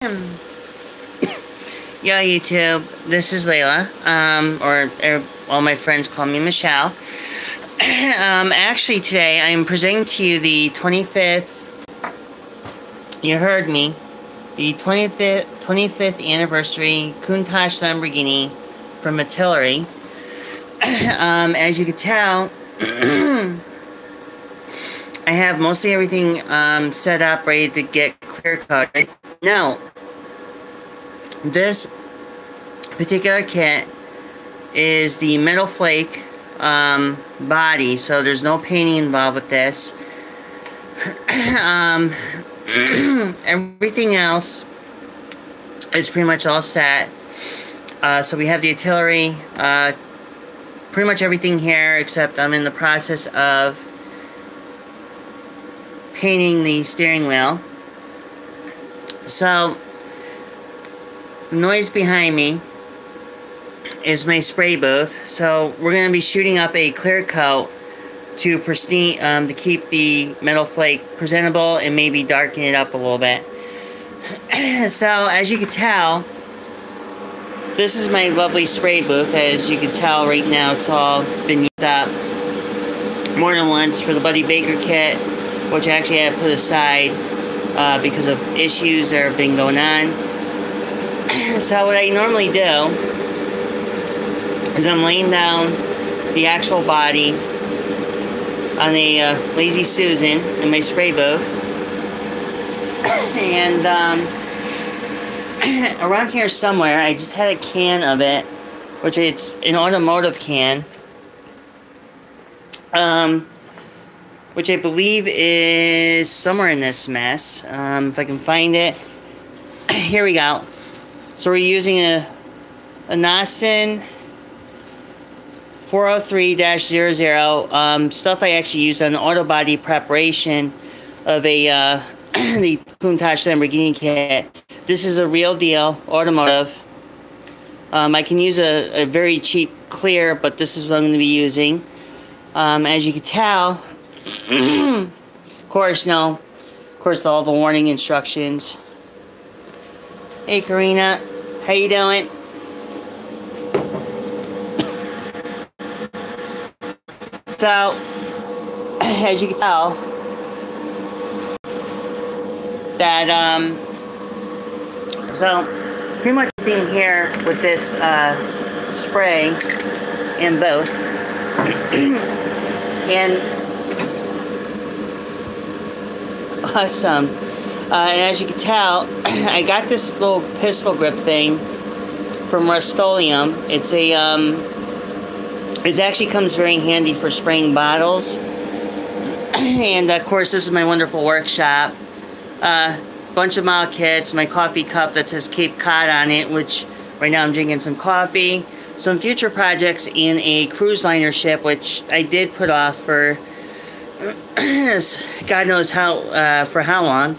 Yo, YouTube, this is Layla, or all my friends call me Michelle. Actually today I am presenting to you the 25th, you heard me, the 25th anniversary Countach Lamborghini from Italeri. As you can tell, I have mostly everything set up, ready to get clear coated. Now, this particular kit is the metal flake body, so there's no painting involved with this. Everything else is pretty much all set. So we have the Italeri, pretty much everything here, except I'm in the process of painting the steering wheel. So the noise behind me is my spray booth. So we're going to be shooting up a clear coat to pristine, to keep the metal flake presentable and maybe darken it up a little bit. So as you can tell, this is my lovely spray booth. As you can tell right now, it's all been used up more than once for the Buddy Baker kit, which I actually had to put aside because of issues that have been going on. So what I normally do is I'm laying down the actual body on a Lazy Susan in my spray booth. And around here somewhere, I just had a can of it, which it's an automotive can, which I believe is somewhere in this mess. If I can find it. Here we go. So we're using a Nassen 403-00, stuff I actually used on the auto body preparation of a the Countach Lamborghini kit. This is a real deal, automotive. I can use a very cheap clear, but this is what I'm going to be using. As you can tell, of course, all the warning instructions. Hey Karina, how you doing? So, as you can tell, that, so, pretty much everything here with this, spray in both, and, awesome. And as you can tell, I got this little pistol grip thing from Rust-Oleum. It's a, it actually comes very handy for spraying bottles. And of course, this is my wonderful workshop. Bunch of model kits, my coffee cup that says Cape Cod on it, which right now I'm drinking some coffee. Some future projects in a cruise liner ship, which I did put off for God knows how, for how long.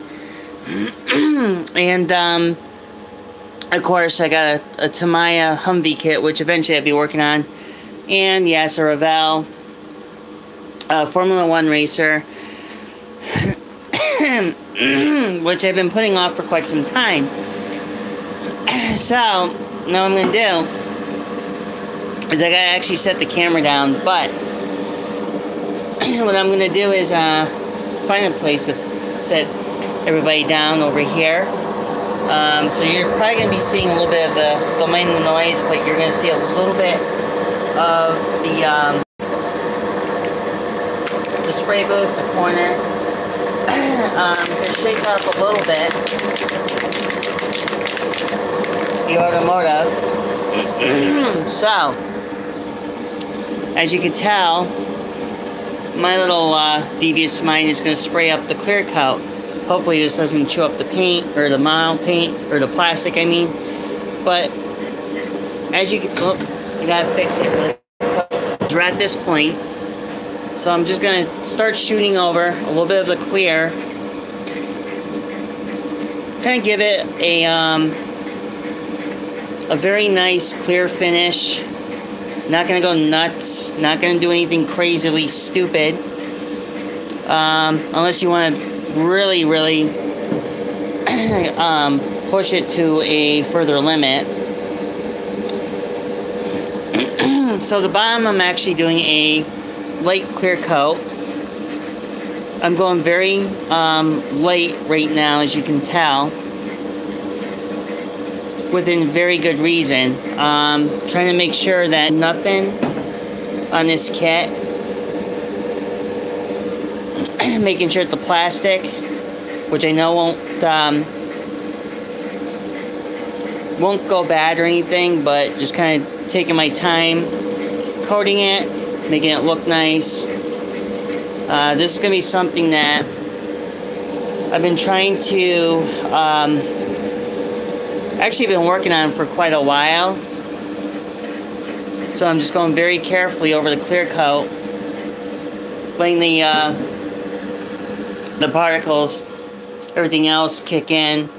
And, of course, I got a Tamiya Humvee kit, which eventually I'll be working on. And, yes, a Revell Formula 1 racer, which I've been putting off for quite some time. So, now what I'm going to do is I got to actually set the camera down, but what I'm going to do is find a place to set everybody down over here. So you're probably going to be seeing a little bit of the main noise, but you're going to see a little bit of the spray booth, the corner. To shake up a little bit the automotive. So, as you can tell, my little devious mind is going to spray up the clear coat. Hopefully this doesn't chew up the paint, or the mild paint, or the plastic, I mean. But, as you can, look, you gotta fix it really quick. We're at this point. So I'm just gonna start shooting over a little bit of the clear. Kind of give it a very nice clear finish. Not gonna go nuts. Not gonna do anything crazily stupid. Unless you want to really push it to a further limit. So the bottom, I'm actually doing a light clear coat. I'm going very light right now, as you can tell, within very good reason. Trying to make sure that nothing on this kit, making sure that the plastic, which I know won't go bad or anything, but just kind of taking my time coating it, making it look nice. This is going to be something that I've been trying to, actually been working on for quite a while. So I'm just going very carefully over the clear coat, letting the particles, everything else kick in.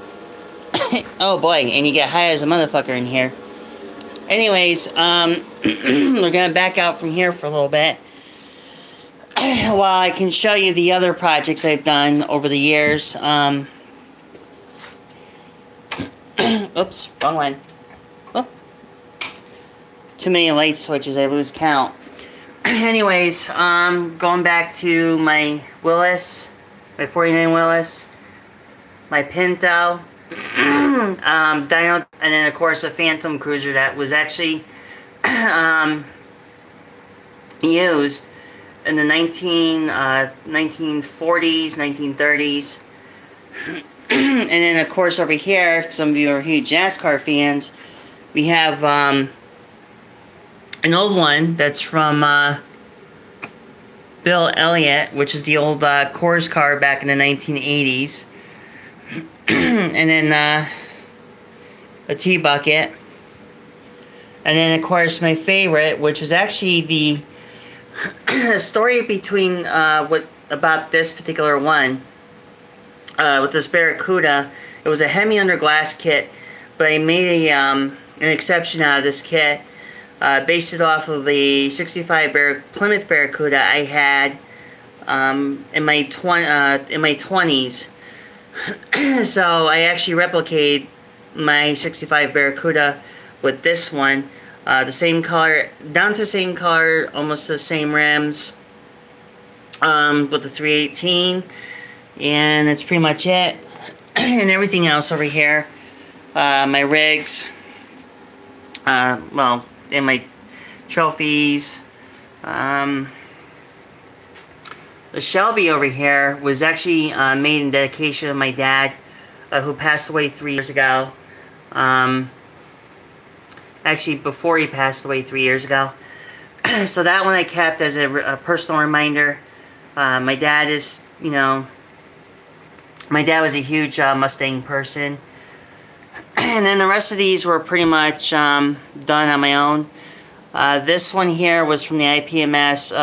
Oh boy, and you get high as a motherfucker in here. Anyways, we're gonna back out from here for a little bit while I can show you the other projects I've done over the years. Oops, wrong one. Oh. Too many light switches, I lose count. Anyways, going back to my Willis, my 49 Willis, my Pinto, dyno, and then of course a Phantom Cruiser that was actually used in the 1940s, 1930s. And then of course over here, if some of you are huge NASCAR fans, we have an old one that's from Bill Elliott, which is the old Coors car back in the 1980s. And then a T-bucket. And then of course my favorite, which was actually the story between about this particular one with this Barracuda. It was a Hemi under glass kit, but I made an exception out of this kit. Based it off of a 65 Plymouth Barracuda I had in my 20s. So I actually replicated my 65 Barracuda with this one. The same color, down to the same color, almost the same rims, with the 318, and that's pretty much it. And everything else over here, my rigs, well, and my trophies. The Shelby over here was actually made in dedication of my dad, who passed away 3 years ago. Actually, before he passed away 3 years ago. So that one I kept as a personal reminder. My dad is, you know, my dad was a huge Mustang person. And then the rest of these were pretty much done on my own. This one here was from the IPMS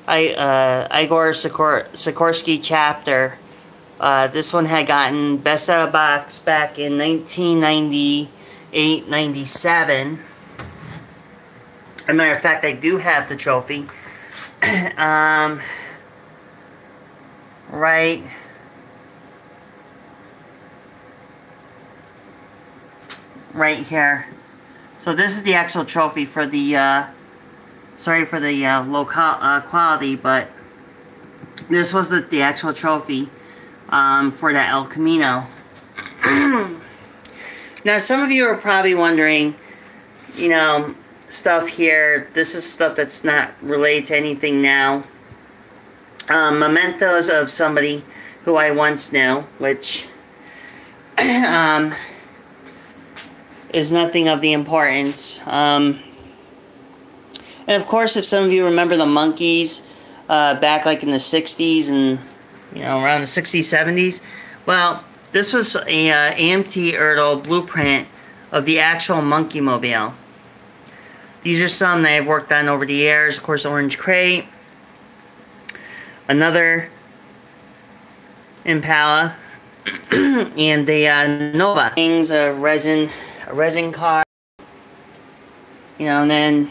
Igor Sikorsky chapter. This one had gotten best out of box back in 1998-97. As a matter of fact, I do have the trophy. Right here. So this is the actual trophy for the, sorry for the low quality, but this was the actual trophy for that El Camino. Now, some of you are probably wondering, you know, stuff here, this is stuff that's not related to anything now. Mementos of somebody who I once knew, which is nothing of the importance. And of course, if some of you remember the Monkees back like in the 60s and, you know, around the 60s, 70s, well, this was a AMT Ertl blueprint of the actual Monkey Mobile. These are some that I've worked on over the years. Of course, Orange Crate, another Impala, and the Nova. Things, a resin car, you know, and then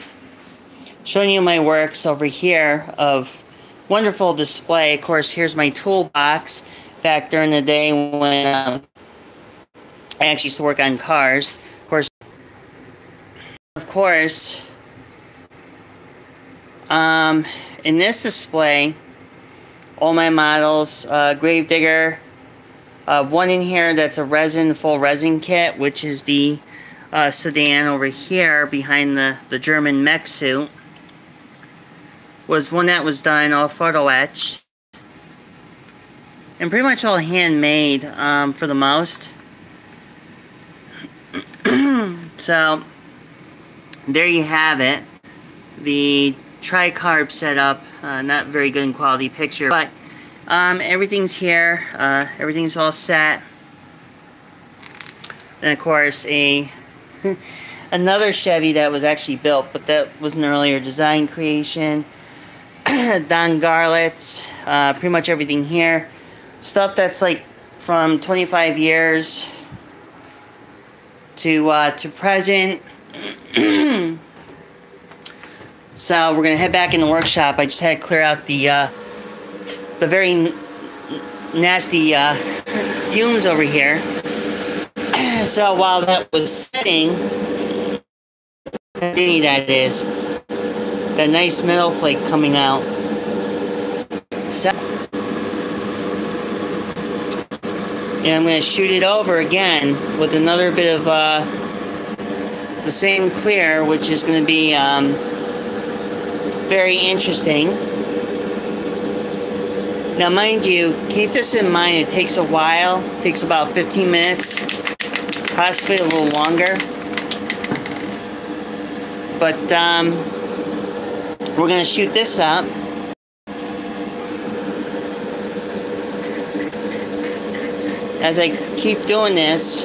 showing you my works over here of wonderful display. Of course, here's my toolbox back during the day when I actually used to work on cars. Of course, in this display, all my models, Gravedigger, one in here that's a full resin kit, which is the sedan over here behind the German mech suit, was one that was done all photo etched. And pretty much all handmade, for the most. So, there you have it. The tricarb setup, not very good in quality picture, but everything's here. Everything's all set. And of course, another Chevy that was actually built, but that was an earlier design creation. Don Garlett's, pretty much everything here. Stuff that's like from 25 years to present. So we're gonna head back in the workshop. I just had to clear out the very nasty fumes over here. So while that was sitting, that is that nice metal flake coming out. So, and I'm going to shoot it over again with another bit of the same clear, which is going to be very interesting. Now, mind you, keep this in mind, it takes a while. It takes about 15 minutes, possibly a little longer. But we're going to shoot this up. As I keep doing this,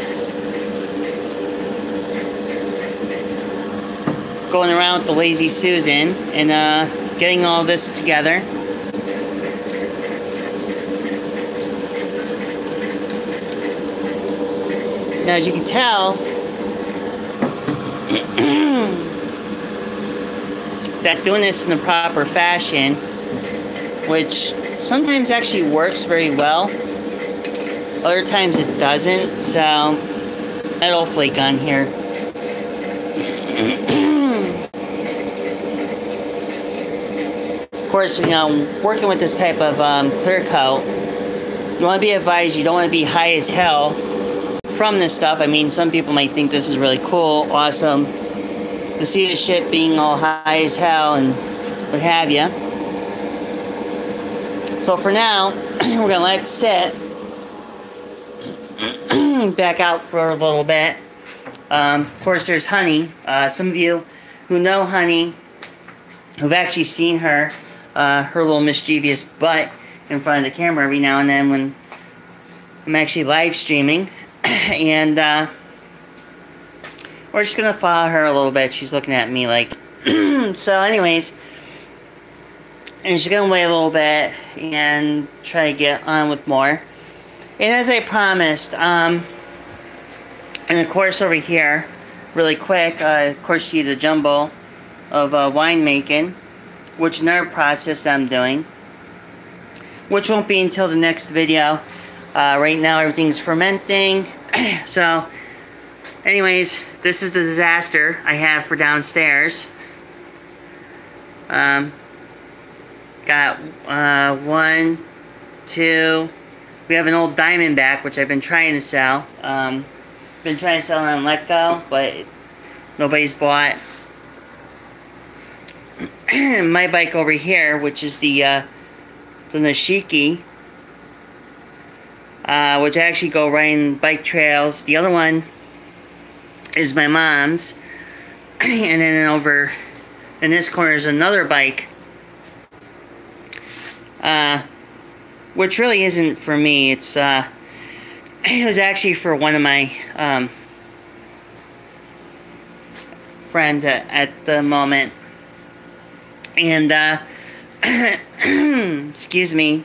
going around with the Lazy Susan and getting all this together. Now, as you can tell, that doing this in the proper fashion, which sometimes actually works very well, other times it doesn't, so metal flake on here. Of course, you know, working with this type of clear coat, you want to be advised you don't want to be high as hell from this stuff. I mean, some people might think this is really cool, awesome, to see the shit being all high as hell and what have you. So for now, we're going to let it sit. Back out for a little bit. Of course, there's Honey. Some of you who know Honey, who've actually seen her little mischievous butt in front of the camera every now and then when I'm actually live streaming. And we're just gonna follow her a little bit. She's looking at me like so anyways, and she's gonna wait a little bit and try to get on with more. And as I promised, and of course over here, really quick, of course see the jumbo of winemaking, which is another process that I'm doing, which won't be until the next video. Right now everything's fermenting. So, anyways, this is the disaster I have for downstairs. Got 1, 2... We have an old Diamondback, which I've been trying to sell. Been trying to sell it on Letgo, but nobody's bought. My bike over here, which is the Nishiki, which I actually go riding bike trails. The other one is my mom's. And then over in this corner is another bike. Which really isn't for me. It's it was actually for one of my friends at the moment. And excuse me.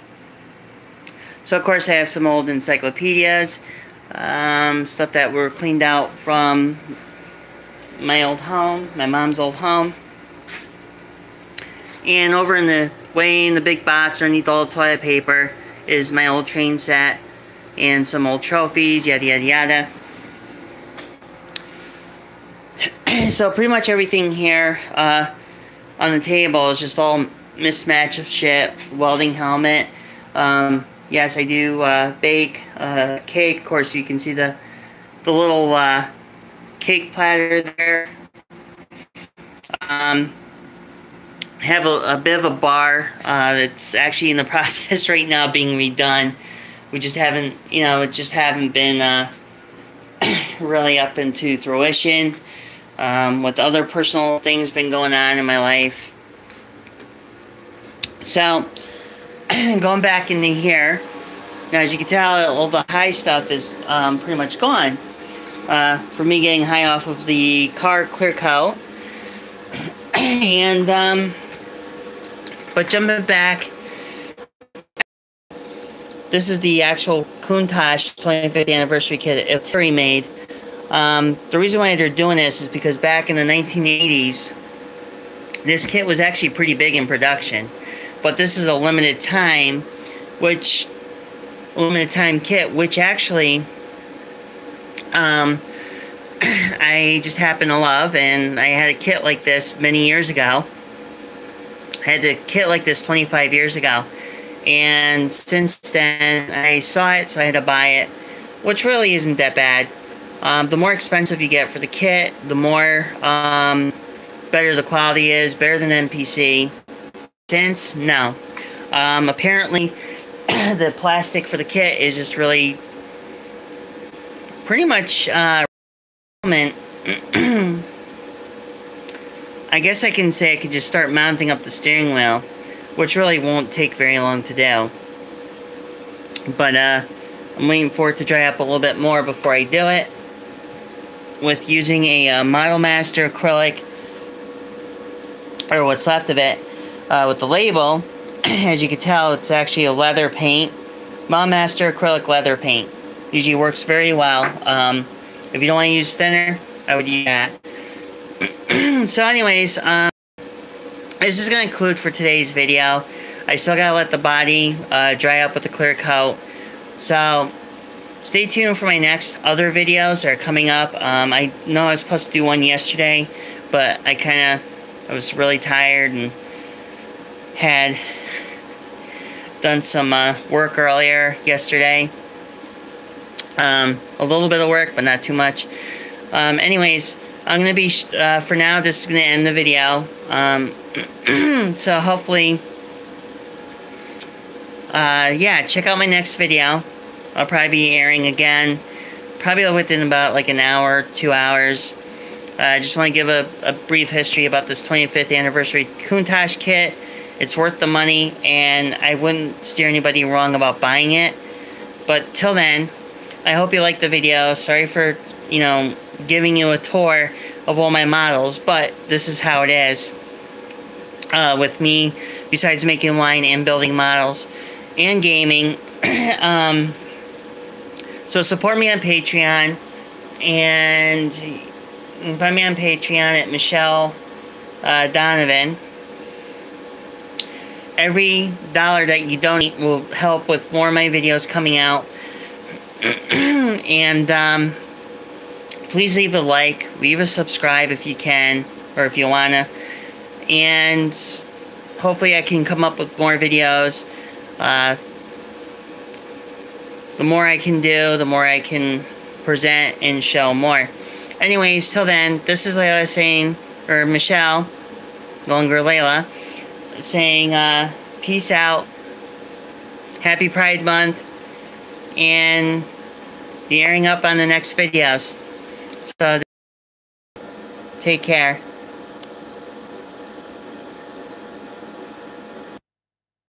So of course I have some old encyclopedias, stuff that were cleaned out from my old home, my mom's old home. And over in the way in the big box underneath all the toilet paper is my old train set and some old trophies, yada yada yada. So pretty much everything here on the table is just all mismatch of shit. Welding helmet. Yes, I do bake cake. Of course, you can see the little cake platter there. Have a bit of a bar that's actually in the process right now being redone. We just haven't, you know, it just haven't been really up into fruition with other personal things been going on in my life. So, going back into here, now as you can tell, all the high stuff is pretty much gone. For me getting high off of the car clear coat. And, but jumping back, this is the actual Countach 25th anniversary kit that Italeri made. The reason why they're doing this is because back in the 1980s, this kit was actually pretty big in production. But this is a limited time kit, which actually, I just happen to love, and I had a kit like this many years ago. I had a kit like this 25 years ago, and since then I saw it, so I had to buy it, which really isn't that bad. The more expensive you get for the kit, the more better the quality is, better than MPC. Since no, apparently the plastic for the kit is just really pretty much I guess I can say I could just start mounting up the steering wheel, which really won't take very long to do. But I'm waiting for it to dry up a little bit more before I do it. With using a Model Master acrylic, or what's left of it, with the label, as you can tell, it's actually a leather paint. Model Master acrylic leather paint. Usually works very well. If you don't want to use thinner, I would use that. So anyways, this is going to conclude for today's video. I still got to let the body dry up with the clear coat. So, stay tuned for my next other videos that are coming up. I know I was supposed to do one yesterday, but I was really tired and had done some work earlier yesterday. A little bit of work, but not too much. Anyways, I'm going to be, for now, this is going to end the video. So hopefully, yeah, check out my next video. I'll probably be airing again, probably within about like an hour, 2 hours. I just want to give a brief history about this 25th anniversary Countach kit. It's worth the money, and I wouldn't steer anybody wrong about buying it. But till then, I hope you liked the video. Sorry for, you know, giving you a tour of all my models, but this is how it is with me, besides making wine and building models and gaming. So support me on Patreon, and you can find me on Patreon at Michelle Donovan. Every dollar that you donate will help with more of my videos coming out. And please leave a like, leave a subscribe if you can, or if you wanna, and hopefully I can come up with more videos. The more I can do, the more I can present and show more. Anyways, till then, this is Layla saying, or Michelle, no longer Layla, saying peace out, happy Pride Month, and be airing up on the next videos. So, take care.